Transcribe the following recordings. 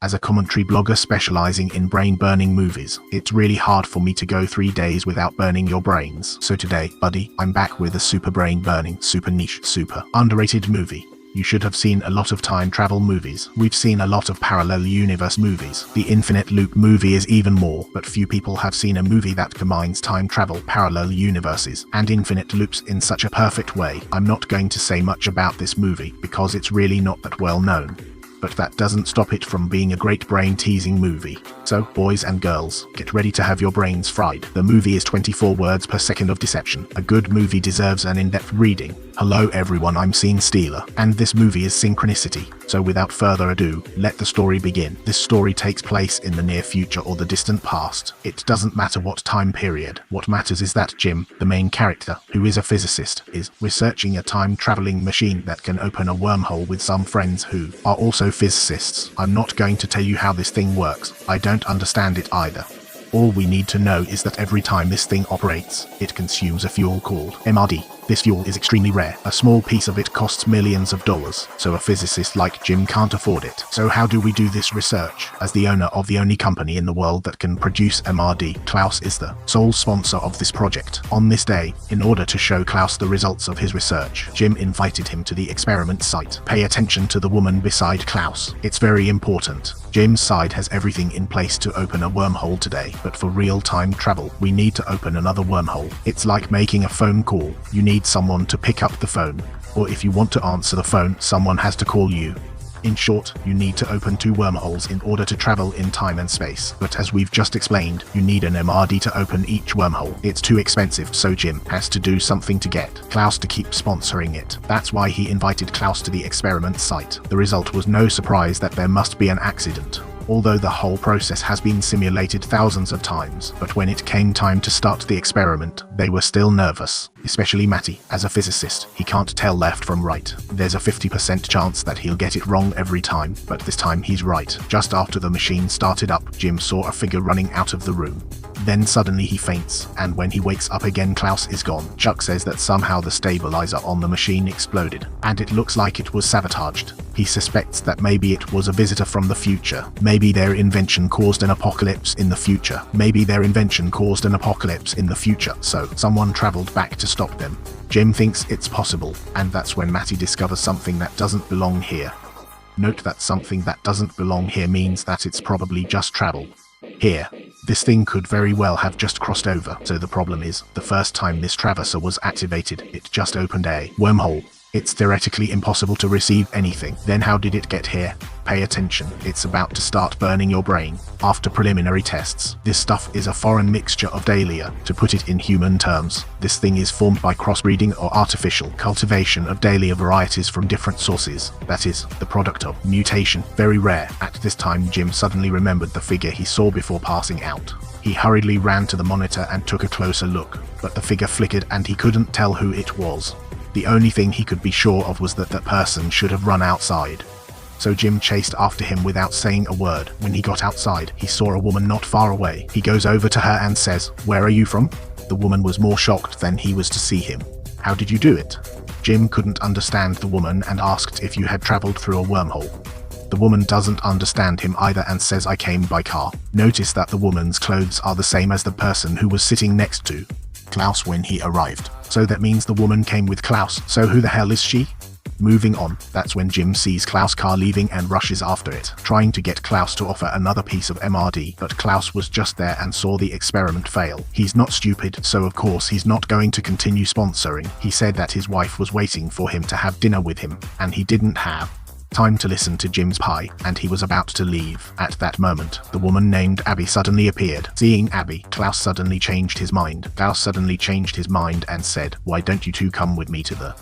As a commentary blogger specializing in brain-burning movies, it's really hard for me to go 3 days without burning your brains. So today, buddy, I'm back with a super brain-burning, super niche, super underrated movie. You should have seen a lot of time travel movies. We've seen a lot of parallel universe movies. The Infinite Loop movie is even more, but few people have seen a movie that combines time travel, parallel universes, and infinite loops in such a perfect way. I'm not going to say much about this movie because it's really not that well known. But that doesn't stop it from being a great brain-teasing movie. So, boys and girls, get ready to have your brains fried. The movie is 24 words per second of deception. A good movie deserves an in-depth reading. Hello everyone, I'm Scene Stealer, and this movie is Synchronicity. So without further ado, let the story begin. This story takes place in the near future or the distant past. It doesn't matter what time period. What matters is that Jim, the main character, who is a physicist, is researching a time-traveling machine that can open a wormhole with some friends who are also physicists. I'm not going to tell you how this thing works. I don't understand it either. All we need to know is that every time this thing operates, it consumes a fuel called MRD. This fuel is extremely rare. A small piece of it costs millions of dollars, so a physicist like Jim can't afford it. So how do we do this research? As the owner of the only company in the world that can produce MRD, Klaus is the sole sponsor of this project. On this day, in order to show Klaus the results of his research, Jim invited him to the experiment site. Pay attention to the woman beside Klaus. It's very important. Jim's side has everything in place to open a wormhole today, but for real-time travel, we need to open another wormhole. It's like making a phone call. You need someone to pick up the phone, or if you want to answer the phone, someone has to call you. In short, you need to open 2 wormholes in order to travel in time and space. But as we've just explained, you need an MRD to open each wormhole. It's too expensive, so Jim has to do something to get Klaus to keep sponsoring it. That's why he invited Klaus to the experiment site. The result was no surprise that there must be an accident. Although the whole process has been simulated thousands of times, but when it came time to start the experiment, they were still nervous. Especially Matty. As a physicist, he can't tell left from right. There's a 50% chance that he'll get it wrong every time, but this time he's right. Just after the machine started up, Jim saw a figure running out of the room. Then suddenly he faints, and when he wakes up again, Klaus is gone. Chuck says that somehow the stabilizer on the machine exploded, and it looks like it was sabotaged. He suspects that maybe it was a visitor from the future. Maybe their invention caused an apocalypse in the future. So someone traveled back to stop them. Jim thinks it's possible, and that's when Matty discovers something that doesn't belong here. Note that something that doesn't belong here means that it's probably just travel. Here. This thing could very well have just crossed over, so the problem is, the first time this traverser was activated, it just opened a wormhole. It's theoretically impossible to receive anything. Then how did it get here? Pay attention, it's about to start burning your brain. After preliminary tests, this stuff is a foreign mixture of dahlia. To put it in human terms, this thing is formed by crossbreeding or artificial cultivation of dahlia varieties from different sources. That is, the product of mutation. Very rare. At this time, Jim suddenly remembered the figure he saw before passing out. He hurriedly ran to the monitor and took a closer look, but the figure flickered and he couldn't tell who it was. The only thing he could be sure of was that that person should have run outside. So Jim chased after him without saying a word. When he got outside, he saw a woman not far away. He goes over to her and says, "Where are you from?" The woman was more shocked than he was to see him. "How did you do it?" Jim couldn't understand the woman and asked if you had traveled through a wormhole. The woman doesn't understand him either and says, "I came by car." Notice that the woman's clothes are the same as the person who was sitting next to Klaus when he arrived. So that means the woman came with Klaus. So who the hell is she? Moving on, that's when Jim sees Klaus' car leaving and rushes after it, trying to get Klaus to offer another piece of MRD, but Klaus was just there and saw the experiment fail. He's not stupid, so of course he's not going to continue sponsoring. He said that his wife was waiting for him to have dinner with him, and he didn't have time to listen to Jim's pie, and he was about to leave. At that moment, the woman named Abby suddenly appeared. Seeing Abby, Klaus suddenly changed his mind. And said, "Why don't you two come with me to the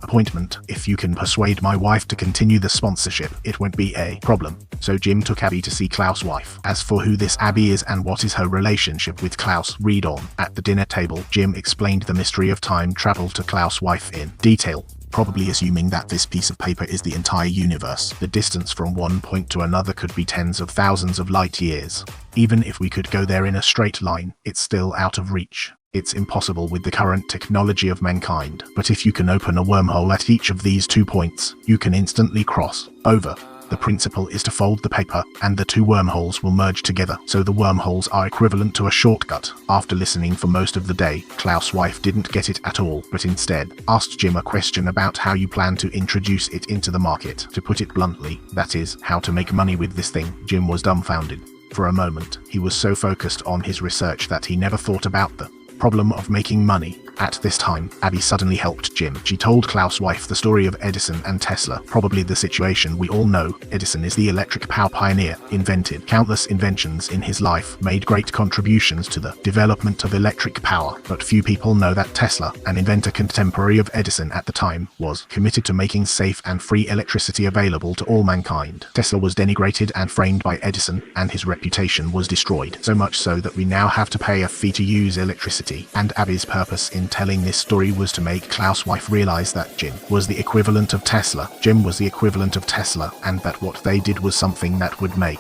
appointment? If you can persuade my wife to continue the sponsorship, it won't be a problem." So Jim took Abby to see Klaus' wife. As for who this Abby is and what is her relationship with Klaus, read on. At the dinner table, Jim explained the mystery of time travel to Klaus' wife in detail, probably assuming that this piece of paper is the entire universe. The distance from one point to another could be tens of thousands of light years. Even if we could go there in a straight line, it's still out of reach. It's impossible with the current technology of mankind, but if you can open a wormhole at each of these 2 points, you can instantly cross over. The principle is to fold the paper, and the two wormholes will merge together, so the wormholes are equivalent to a shortcut. After listening for most of the day, Klaus' wife didn't get it at all, but instead asked Jim a question about how you plan to introduce it into the market. To put it bluntly, that is, how to make money with this thing. Jim was dumbfounded. For a moment, he was so focused on his research that he never thought about the problem of making money. At this time, Abby suddenly helped Jim. She told Klaus' wife the story of Edison and Tesla, probably the situation we all know. Edison is the electric power pioneer, invented countless inventions in his life, made great contributions to the development of electric power, but few people know that Tesla, an inventor contemporary of Edison at the time, was committed to making safe and free electricity available to all mankind. Tesla was denigrated and framed by Edison, and his reputation was destroyed, so much so that we now have to pay a fee to use electricity, and Abby's purpose in telling this story was to make Klaus' wife realize that Jim was the equivalent of Tesla. Jim was the equivalent of Tesla, and that what they did was something that would make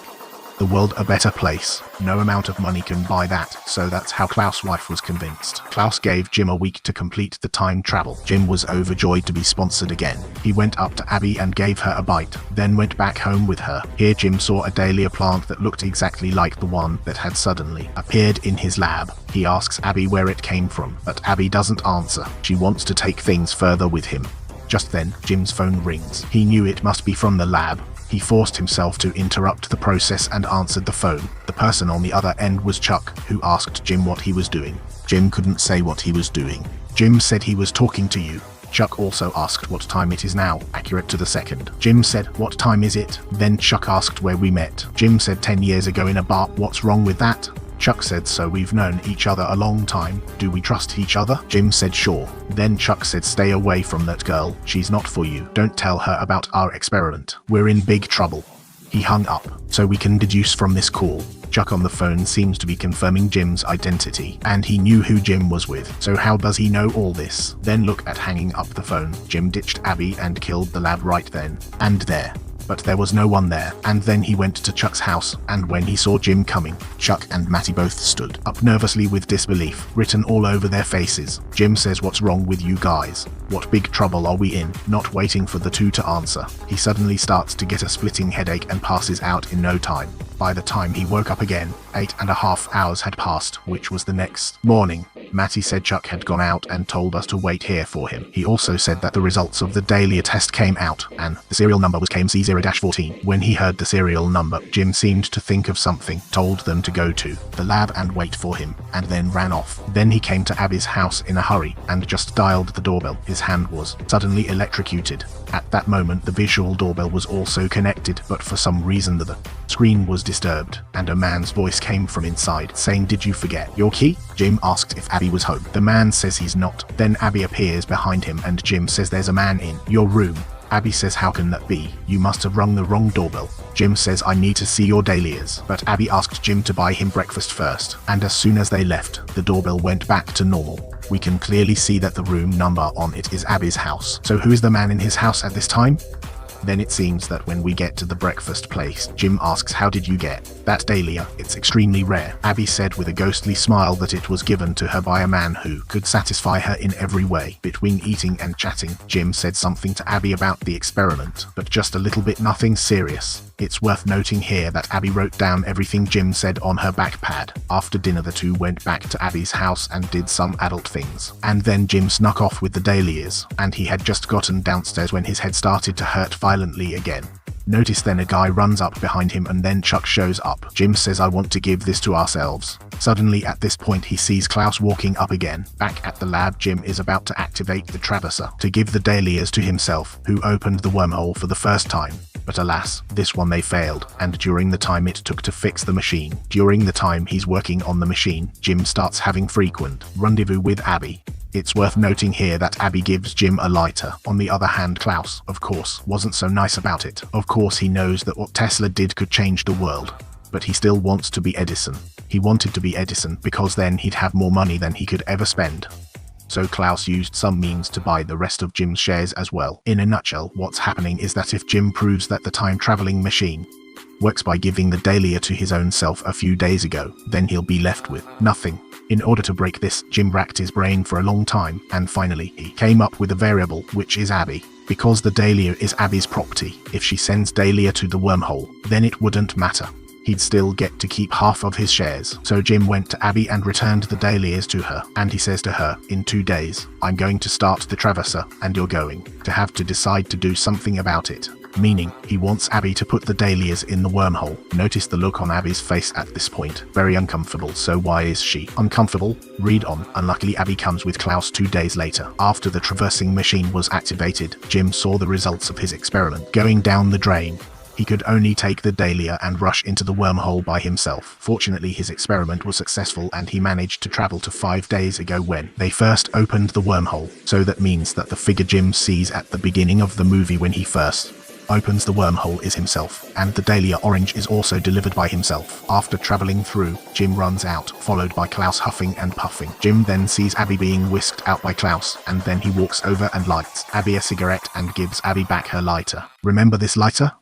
the world a better place. No amount of money can buy that, so that's how Klaus' wife was convinced. Klaus gave Jim a week to complete the time travel. Jim was overjoyed to be sponsored again. He went up to Abby and gave her a bite, then went back home with her. Here Jim saw a dahlia plant that looked exactly like the one that had suddenly appeared in his lab. He asks Abby where it came from, but Abby doesn't answer. She wants to take things further with him. Just then, Jim's phone rings. He knew it must be from the lab. He forced himself to interrupt the process and answered the phone. The person on the other end was Chuck, who asked Jim what he was doing. Jim couldn't say what he was doing. Jim said he was talking to you. Chuck also asked what time it is now, accurate to the second. Jim said, "What time is it?" Then Chuck asked where we met. Jim said 10 years ago in a bar. What's wrong with that? Chuck said, "So we've known each other a long time. Do we trust each other?" Jim said, "Sure." Then Chuck said, "Stay away from that girl. She's not for you. Don't tell her about our experiment. We're in big trouble." He hung up. So we can deduce from this call, Chuck on the phone seems to be confirming Jim's identity, and he knew who Jim was with. So how does he know all this? Then look at hanging up the phone. Jim ditched Abby and killed the lab right then and there. But there was no one there, and then he went to Chuck's house, and when he saw Jim coming, Chuck and Matty both stood up nervously with disbelief written all over their faces. Jim says, "What's wrong with you guys? What big trouble are we in?" Not waiting for the two to answer, he suddenly starts to get a splitting headache and passes out in no time. By the time he woke up again, 8.5 hours had passed, which was the next morning. Matty said Chuck had gone out and told us to wait here for him. He also said that the results of the dahlia test came out, and the serial number was KMC0-14. When he heard the serial number, Jim seemed to think of something, told them to go to the lab and wait for him, and then ran off. Then he came to Abby's house in a hurry, and just dialed the doorbell. His hand was suddenly electrocuted. At that moment, the visual doorbell was also connected, but for some reason the screen was disturbed, and a man's voice came from inside, saying, "Did you forget your key?" Jim asked if Abby was home. The man says he's not. Then Abby appears behind him, and Jim says there's a man in your room. Abby says, "How can that be? You must have rung the wrong doorbell." Jim says, "I need to see your dahlias." But Abby asked Jim to buy him breakfast first, and as soon as they left, the doorbell went back to normal. We can clearly see that the room number on it is Abby's house. So who is the man in his house at this time? Then it seems that when we get to the breakfast place, Jim asks, "How did you get that dahlia? It's extremely rare." Abby said with a ghostly smile that it was given to her by a man who could satisfy her in every way. Between eating and chatting, Jim said something to Abby about the experiment, but just a little bit, nothing serious. It's worth noting here that Abby wrote down everything Jim said on her backpad. After dinner, the two went back to Abby's house and did some adult things. And then Jim snuck off with the dahlias, and he had just gotten downstairs when his head started to hurt violently again. Notice then a guy runs up behind him, and then Chuck shows up. Jim says, "I want to give this to ourselves." Suddenly at this point he sees Klaus walking up again. Back at the lab, Jim is about to activate the traverser to give the dahlias to himself, who opened the wormhole for the first time. But alas, this one they failed, and during the time it took to fix the machine, during the time he's working on the machine, Jim starts having frequent rendezvous with Abby. It's worth noting here that Abby gives Jim a lighter. On the other hand, Klaus, of course, wasn't so nice about it. Of course he knows that what Tesla did could change the world, but he still wants to be Edison. He wanted to be Edison because then he'd have more money than he could ever spend. So Klaus used some means to buy the rest of Jim's shares as well. In a nutshell, what's happening is that if Jim proves that the time-traveling machine works by giving the dahlia to his own self a few days ago, then he'll be left with nothing. In order to break this, Jim racked his brain for a long time, and finally he came up with a variable, which is Abby. Because the Dahlia is Abby's property, if she sends Dahlia to the wormhole, then it wouldn't matter. He'd still get to keep half of his shares. So Jim went to Abby and returned the Dahlias to her, and he says to her, in 2 days, I'm going to start the Traverser, and you're going to have to decide to do something about it. Meaning, he wants Abby to put the Dahlias in the wormhole. Notice the look on Abby's face at this point. Very uncomfortable. So why is she uncomfortable? Read on. Unluckily, Abby comes with Klaus 2 days later. After the traversing machine was activated, Jim saw the results of his experiment going down the drain. He could only take the Dahlia and rush into the wormhole by himself. Fortunately, his experiment was successful and he managed to travel to 5 days ago when they first opened the wormhole. So that means that the figure Jim sees at the beginning of the movie when he first opens the wormhole is himself, and the Dahlia orange is also delivered by himself. After traveling through, Jim runs out, followed by Klaus huffing and puffing. Jim then sees Abby being whisked out by Klaus, and then he walks over and lights Abby a cigarette and gives Abby back her lighter. Remember this lighter?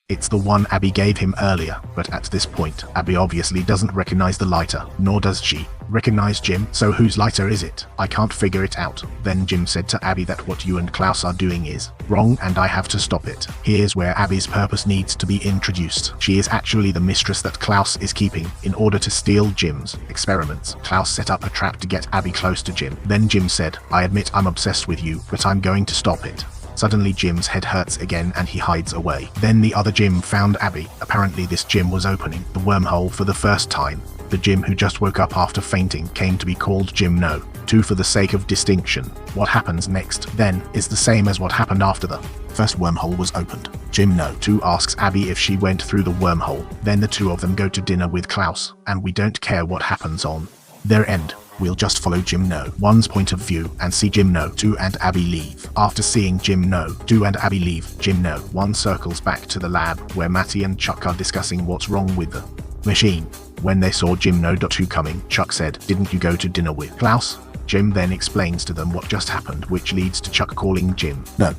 It's the one Abby gave him earlier, but at this point, Abby obviously doesn't recognize the lighter, nor does she recognize Jim. So whose lighter is it? I can't figure it out. Then Jim said to Abby that what you and Klaus are doing is wrong and I have to stop it. Here's where Abby's purpose needs to be introduced. She is actually the mistress that Klaus is keeping in order to steal Jim's experiments. Klaus set up a trap to get Abby close to Jim. Then Jim said, I admit I'm obsessed with you, but I'm going to stop it. Suddenly Jim's head hurts again and he hides away. Then the other Jim found Abby. Apparently this Jim was opening the wormhole for the first time. The Jim who just woke up after fainting came to be called Jim No. 2 for the sake of distinction. What happens next, then, is the same as what happened after the first wormhole was opened. Jim No. 2 asks Abby if she went through the wormhole. Then the 2 of them go to dinner with Klaus, and we don't care what happens on their end. We'll just follow Jim No. 1's point of view and see Jim No. 2 and Abby leave. After seeing Jim No. 2 and Abby leave, Jim No. 1 circles back to the lab where Matty and Chuck are discussing what's wrong with the machine. When they saw Jim No. 2 coming, Chuck said, "Didn't you go to dinner with Klaus?" Jim then explains to them what just happened, which leads to Chuck calling Jim No.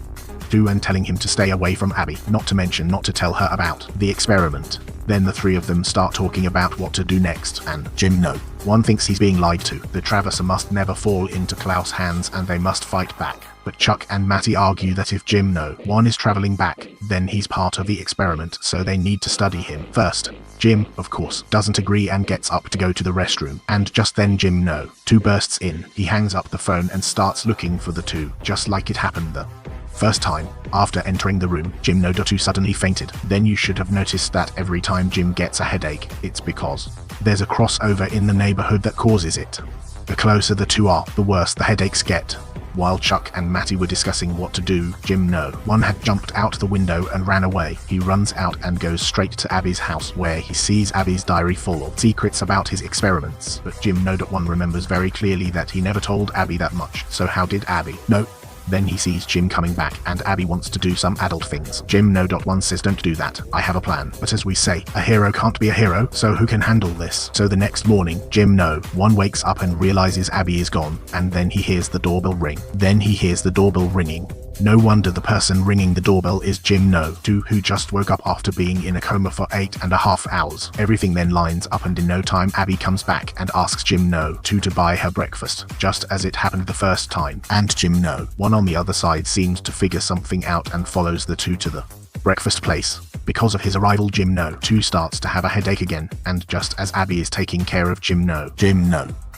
2 and telling him to stay away from Abby, not to mention not to tell her about the experiment. Then the 3 of them start talking about what to do next, and Jim No. 1 thinks he's being lied to. The Traverser must never fall into Klaus' hands and they must fight back. But Chuck and Matty argue that if Jim No. 1 is traveling back, then he's part of the experiment, so they need to study him first. Jim, of course, doesn't agree and gets up to go to the restroom, and just then Jim No. 2 bursts in. He hangs up the phone and starts looking for the 2, just like it happened the first time. After entering the room, Jim No. 2 suddenly fainted. Then you should have noticed that every time Jim gets a headache, it's because there's a crossover in the neighborhood that causes it. The closer the 2 are, the worse the headaches get. While Chuck and Matty were discussing what to do, Jim No. 1 had jumped out the window and ran away. He runs out and goes straight to Abby's house where he sees Abby's diary full of secrets about his experiments. But Jim No. 1 remembers very clearly that he never told Abby that much, so how did Abby know? Then he sees Jim coming back and Abby wants to do some adult things. Jim No. 1 says, "Don't do that, I have a plan." But as we say, a hero can't be a hero, so who can handle this? So the next morning, Jim No. 1 wakes up and realizes Abby is gone, and then he hears the doorbell ring. Then he hears the doorbell ringing. No wonder the person ringing the doorbell is Jim No. 2, who just woke up after being in a coma for 8.5 hours. Everything then lines up and in no time Abby comes back and asks Jim No. 2 to buy her breakfast, just as it happened the first time. And Jim No. 1 on the other side seems to figure something out and follows the 2 to the breakfast place. Because of his arrival, Jim No. 2 starts to have a headache again, and just as Abby is taking care of Jim No.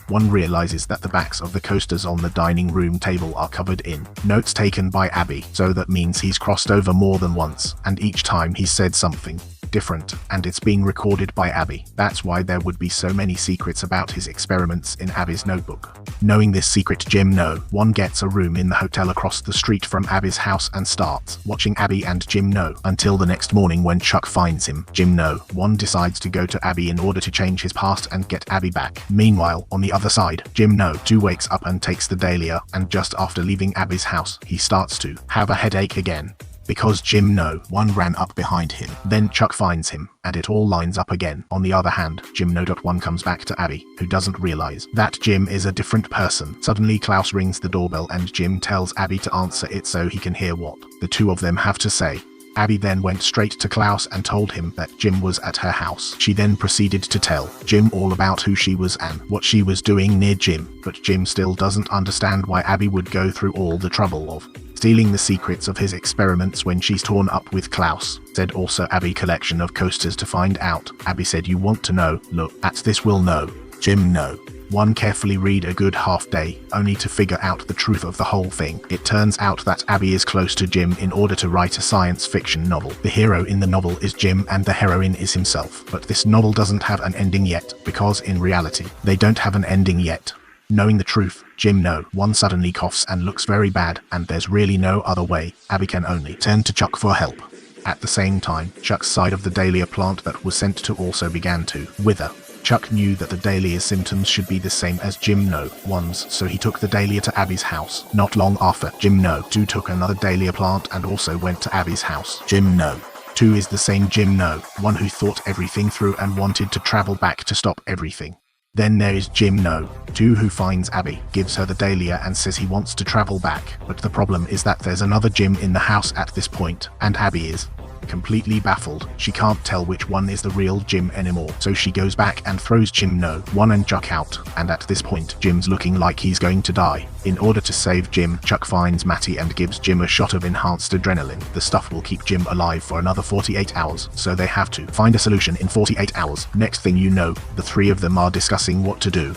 1 realizes that the backs of the coasters on the dining room table are covered in notes taken by Abby, so that means he's crossed over more than once, and each time he said something different, and it's being recorded by Abby. That's why there would be so many secrets about his experiments in Abby's notebook. Knowing this secret, Jim No. 1 gets a room in the hotel across the street from Abby's house and starts watching Abby and Jim No. until the next morning when Chuck finds him. Jim No. 1 decides to go to Abby in order to change his past and get Abby back. Meanwhile, on the other side, Jim No. 2 wakes up and takes the Dahlia, and just after leaving Abby's house, he starts to have a headache again. Because Jim No. 1 ran up behind him. Then Chuck finds him, and it all lines up again. On the other hand, Jim No. 1 comes back to Abby, who doesn't realize that Jim is a different person. Suddenly Klaus rings the doorbell and Jim tells Abby to answer it so he can hear what the 2 of them have to say. Abby then went straight to Klaus and told him that Jim was at her house. She then proceeded to tell Jim all about who she was and what she was doing near Jim, but Jim still doesn't understand why Abby would go through all the trouble of stealing the secrets of his experiments when she's torn up with Klaus. Said also Abby collection of coasters to find out. Abby said you want to know, look at this will know. Jim no. One carefully read a good half day, only to figure out the truth of the whole thing. It turns out that Abby is close to Jim in order to write a science fiction novel. The hero in the novel is Jim and the heroine is himself, but this novel doesn't have an ending yet, because in reality, they don't have an ending yet. Knowing the truth, Jim no. One suddenly coughs and looks very bad, and there's really no other way. Abby can only turn to Chuck for help. At the same time, Chuck's side of the dahlia plant that was sent to also began to wither. Chuck knew that the dahlia's symptoms should be the same as Jim no. one's, so he took the dahlia to Abby's house. Not long after, Jim no. 2 took another dahlia plant and also went to Abby's house. Jim no. 2 is the same Jim no. 1 who thought everything through and wanted to travel back to stop everything. Then there is Jim no. 2 who finds Abby, gives her the dahlia and says he wants to travel back, but the problem is that there's another Jim in the house at this point, and Abby is completely baffled. She can't tell which one is the real Jim anymore, so she goes back and throws Jim no. 1 and Chuck out, and at this point Jim's looking like he's going to die. In order to save Jim, Chuck finds Matty and gives Jim a shot of enhanced adrenaline. The stuff will keep Jim alive for another 48 hours, so they have to find a solution in 48 hours. Next thing you know, the 3 of them are discussing what to do.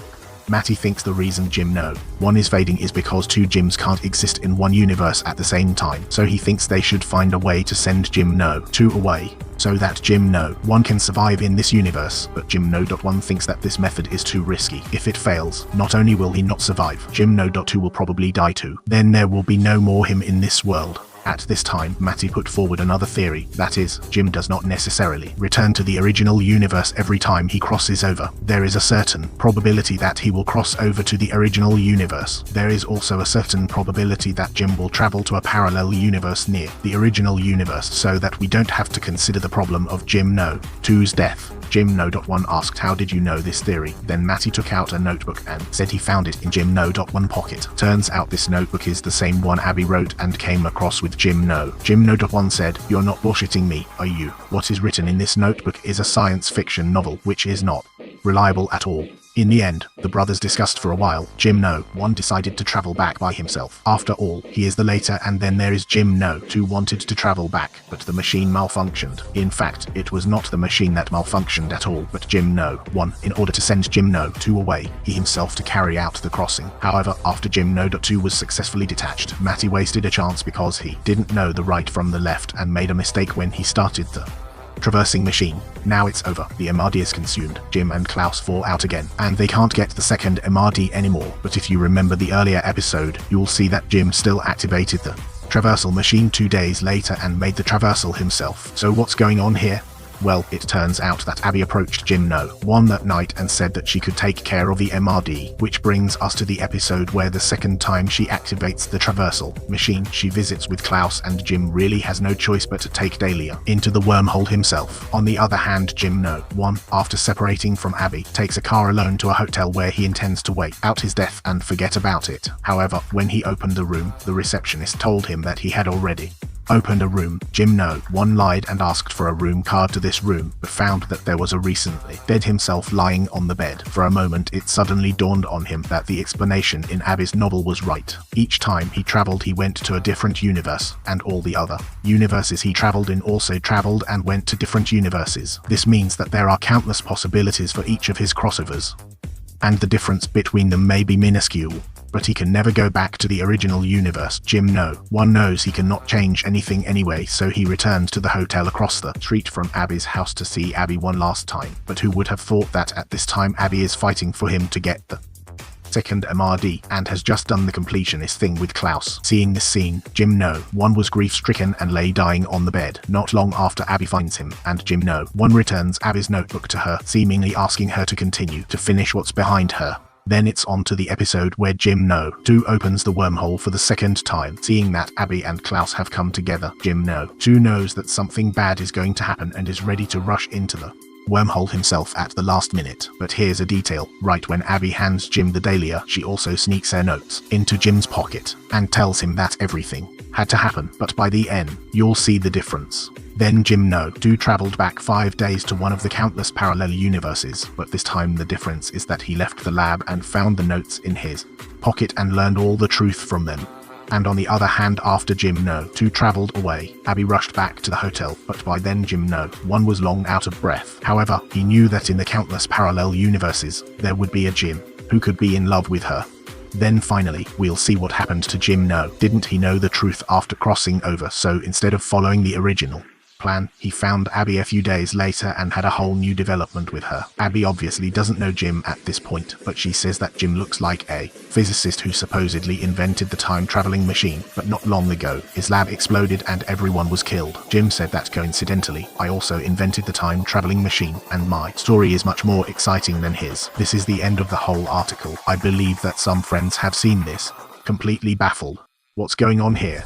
Matty thinks the reason Jim no. 1 is fading is because 2 Jims can't exist in one universe at the same time, so he thinks they should find a way to send Jim no. 2 away, so that Jim no. 1 can survive in this universe, but Jim no. 1 thinks that this method is too risky. If it fails, not only will he not survive, Jim no. 2 will probably die too. Then there will be no more him in this world. At this time, Matty put forward another theory, that is, Jim does not necessarily return to the original universe every time he crosses over. There is a certain probability that he will cross over to the original universe. There is also a certain probability that Jim will travel to a parallel universe near the original universe, so that we don't have to consider the problem of Jim no. 2's death. Jim no. 1 asked how did you know this theory? Then Matty took out a notebook and said he found it in Jim no. 1 pocket. Turns out this notebook is the same one Abby wrote and came across with Jim no. Jim no. 1 said, "You're not bullshitting me, are you? What is written in this notebook is a science fiction novel, which is not reliable at all." In the end, the brothers discussed for a while. Jim no. 1 decided to travel back by himself. After all, he is the later, and then there is Jim no. 2 wanted to travel back, but the machine malfunctioned. In fact, it was not the machine that malfunctioned at all, but Jim no. 1, in order to send Jim no. 2 away, he himself to carry out the crossing. However, after Jim no. 2 was successfully detached, Matty wasted a chance because he didn't know the right from the left and made a mistake when he started the traversing machine. Now it's over. The MRD is consumed. Jim and Klaus fall out again, and they can't get the second MRD anymore. But if you remember the earlier episode, you'll see that Jim still activated the traversal machine 2 days later and made the traversal himself. So what's going on here? Well, it turns out that Abby approached Jim no. 1 that night and said that she could take care of the MRD, which brings us to the episode where the second time she activates the traversal machine she visits with Klaus, and Jim really has no choice but to take Dahlia into the wormhole himself. On the other hand, Jim no. 1, after separating from Abby, takes a car alone to a hotel where he intends to wait out his death and forget about it. However, when he opened the room, the receptionist told him that he had already opened a room. Jim no. 1 lied and asked for a room card to this room, but found that there was a recently dead himself lying on the bed. For a moment it suddenly dawned on him that the explanation in Abby's novel was right. Each time he traveled he went to a different universe, and all the other universes he traveled in also traveled and went to different universes. This means that there are countless possibilities for each of his crossovers, and the difference between them may be minuscule. But he can never go back to the original universe. Jim no. 1 knows he cannot change anything anyway, so he returns to the hotel across the street from Abby's house to see Abby one last time. But who would have thought that at this time Abby is fighting for him to get the second MRD, and has just done the completionist thing with Klaus. Seeing this scene, Jim no. 1 was grief-stricken and lay dying on the bed. Not long after Abby finds him, and Jim no. 1 returns Abby's notebook to her, seemingly asking her to continue to finish what's behind her. Then it's on to the episode where Jim no. 2 opens the wormhole for the second time. Seeing that Abby and Klaus have come together, Jim no. 2 knows that something bad is going to happen and is ready to rush into the wormhole himself at the last minute. But here's a detail. Right when Abby hands Jim the Dahlia, she also sneaks her notes into Jim's pocket and tells him that everything had to happen, but by the end, you'll see the difference. Then Jim No-do traveled back 5 days to one of the countless parallel universes, but this time the difference is that he left the lab and found the notes in his pocket and learned all the truth from them. And on the other hand, after Jim No-do traveled away, Abby rushed back to the hotel, but by then Jim No-1 was long out of breath. However, he knew that in the countless parallel universes, there would be a Jim who could be in love with her. Then finally, we'll see what happened to Jim No. Didn't he know the truth after crossing over, so instead of following the original plan, he found Abby a few days later and had a whole new development with her. Abby obviously doesn't know Jim at this point, but she says that Jim looks like a physicist who supposedly invented the time-traveling machine, but not long ago, his lab exploded and everyone was killed. Jim said that coincidentally, I also invented the time-traveling machine, and my story is much more exciting than his. This is the end of the whole article. I believe that some friends have seen this. Completely baffled. What's going on here?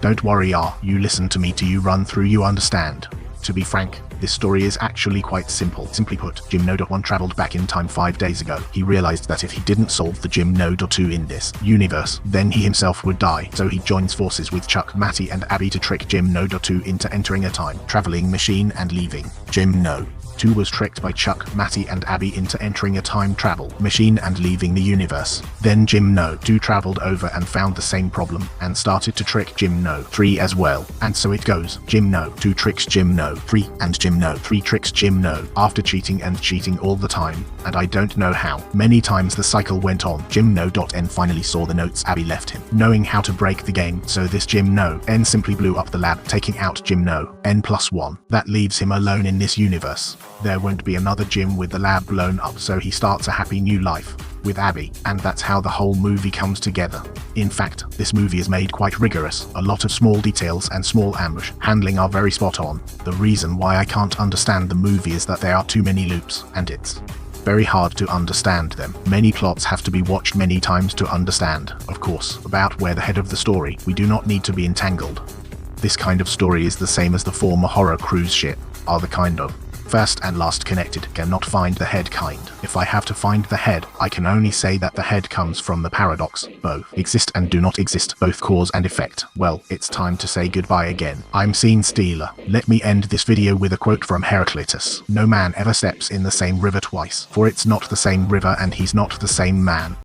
Don't worry, you listen to me till you run through, you understand. To be frank, this story is actually quite simple. Simply put, Jim No-1 traveled back in time 5 days ago. He realized that if he didn't solve the Jim No-2 in this universe, then he himself would die. So he joins forces with Chuck, Matty and Abby to trick Jim No-2 into entering a time-traveling machine and leaving. Jim No-2 was tricked by Chuck, Matty and Abby into entering a time travel machine and leaving the universe. Then Jim No-2 traveled over and found the same problem and started to trick Jim No-3 as well. And so it goes. Jim No-2 tricks Jim No-3 and Jim No-3 tricks Jim No after cheating and cheating all the time. And I don't know how many times the cycle went on. Jim No.N finally saw the notes Abby left him, knowing how to break the game, so this Jim No.N simply blew up the lab, taking out Jim No.N+1. That leaves him alone in this universe. There won't be another Jim with the lab blown up, so he starts a happy new life with Abby, and that's how the whole movie comes together. In fact, this movie is made quite rigorous. A lot of small details and small ambush handling are very spot on. The reason why I can't understand the movie is that there are too many loops, and it's very hard to understand them. Many plots have to be watched many times to understand. Of course, about where the head of the story, we do not need to be entangled. This kind of story is the same as the former horror cruise ship, are the kind of first and last connected, cannot find the head kind. If I have to find the head, I can only say that the head comes from the paradox. Both exist and do not exist, both cause and effect. Well, it's time to say goodbye again. I'm Scene Stealer. Let me end this video with a quote from Heraclitus. No man ever steps in the same river twice, for it's not the same river and he's not the same man.